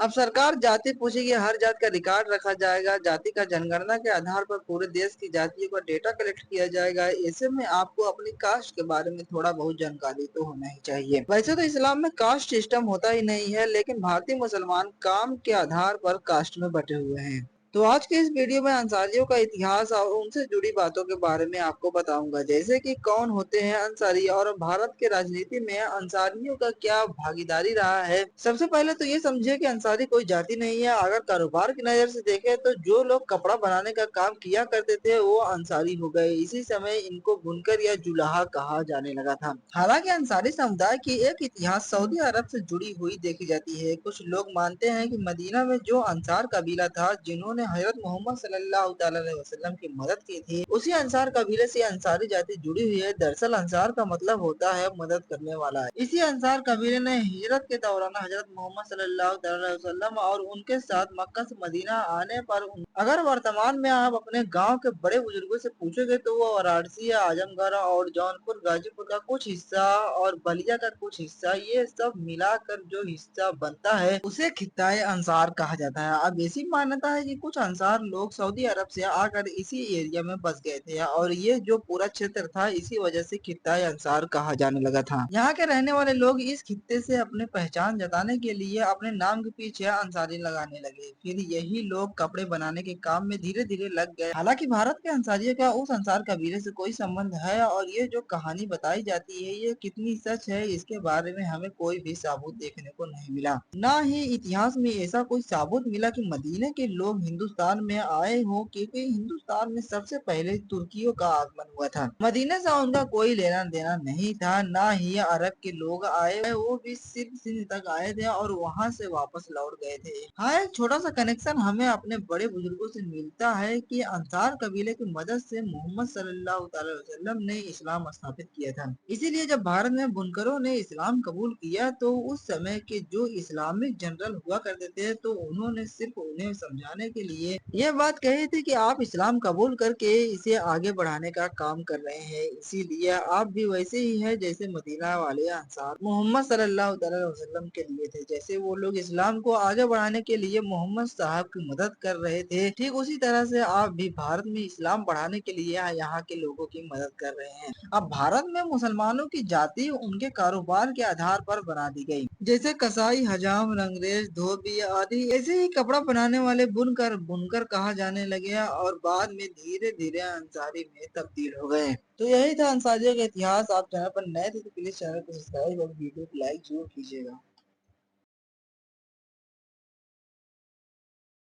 अब सरकार जाति पूछेगी, हर जात का रिकॉर्ड रखा जाएगा, जाति का जनगणना के आधार पर पूरे देश की जातियों का डेटा कलेक्ट किया जाएगा। ऐसे में आपको अपनी कास्ट के बारे में थोड़ा बहुत जानकारी तो होना ही चाहिए। वैसे तो इस्लाम में कास्ट सिस्टम होता ही नहीं है, लेकिन भारतीय मुसलमान काम के आधार पर कास्ट में बटे हुए हैं। तो आज के इस वीडियो में अंसारियों का इतिहास और उनसे जुड़ी बातों के बारे में आपको बताऊंगा, जैसे कि कौन होते हैं अंसारी और भारत के राजनीति में अंसारियों का क्या भागीदारी रहा है। सबसे पहले तो ये समझिए कि अंसारी कोई जाति नहीं है। अगर कारोबार की नजर से देखें तो जो लोग कपड़ा बनाने का काम किया करते थे वो अंसारी हो गए। इसी समय इनको बुनकर या जुलाहा कहा जाने लगा था। हालांकि अंसारी समुदाय की एक इतिहास सऊदी अरब से जुड़ी हुई देखी जाती है। कुछ लोग मानते हैं कि मदीना में जो अंसार कबीला था, जिन्होंने हजरत मोहम्मद सल्लल्लाहु अलैहि वसल्लम की मदद की थी, उसी अंसार कबीले से अंसारी जाति जुड़ी हुई है। दरअसल अंसार का मतलब होता है मदद करने वाला। इसी अंसार कबीले ने हिजरत के दौरान हजरत मोहम्मद सल्लल्लाहु अलैहि वसल्लम और उनके साथ मक्का से मदीना आने पर अगर वर्तमान में आप अपने गांव के बड़े बुजुर्गों से पूछोगे तो वो वाराणसी, आजमगढ़ और जौनपुर, गाजीपुर का कुछ हिस्सा और बलिया का कुछ हिस्सा, ये सब मिलाकर जो हिस्सा बनता है उसे खित्ताए अंसार कहा जाता है। अब ऐसी मान्यता है कि कुछ अंसार लोग सऊदी अरब से आकर इसी एरिया में बस गए थे और ये जो पूरा क्षेत्र था इसी वजह से खित्ताए अंसार कहा जाने लगा था। यहाँ के रहने वाले लोग इस खित्ते से अपने पहचान जताने के लिए अपने नाम के पीछे अंसारी लगाने लगे। फिर यही लोग कपड़े बनाने के काम में धीरे धीरे लग गए। हालांकि भारत के अंसारियों का उस अंसार कबीले से कोई संबंध है और ये जो कहानी बताई जाती है ये कितनी सच है इसके बारे में हमें कोई भी सबूत देखने को नहीं मिला। न ही इतिहास में ऐसा कोई सबूत मिला कि मदीने के लोग हिंदुस्तान में आए हो, क्योंकि हिंदुस्तान में सबसे पहले तुर्कियों का आगमन हुआ था। मदीने से उनका कोई लेना देना नहीं था। न ही अरब के लोग आए, वो भी सिर्फ सिंध तक आए थे और वहां से वापस लौट गए थे। हाँ, एक छोटा सा कनेक्शन हमें अपने बड़े बुजुर्गों से मिलता है कि अंसार कबीले की मदद से मोहम्मद सल्लल्लाहु अलैहि वसल्लम ने इस्लाम स्थापित किया था। इसीलिए जब भारत में बुनकरों ने इस्लाम कबूल किया तो उस समय के जो इस्लामिक जनरल हुआ करते थे तो उन्होंने सिर्फ उन्हें समझाने के लिए ये बात कही थी कि आप इस्लाम कबूल करके इसे आगे बढ़ाने का काम कर रहे हैं। इसीलिए आप भी वैसे ही है जैसे मदीना वाले अंसार मोहम्मद सल्लल्लाहु अलैहि वसल्लम के लिए थे। जैसे वो लोग इस्लाम को आगे बढ़ाने के लिए मोहम्मद साहब की मदद कर रहे थे, ठीक उसी तरह से आप भी भारत में इस्लाम बढ़ाने के लिए यहाँ के लोगों की मदद कर रहे हैं। अब भारत में मुसलमानों की जाति उनके कारोबार के आधार पर बना दी गई, जैसे कसाई, हजाम, रंगरेज, धोबी आदि। ऐसे ही कपड़ा बनाने वाले बुनकर बुनकर कहा जाने लगे और बाद में धीरे धीरे अंसारी में तब्दील हो गए। तो यही था अंसारियों का इतिहास। आप चैनल पर नए थे तो प्लीज चैनल को सब्सक्राइब और वीडियो को लाइक जरूर कीजिएगा।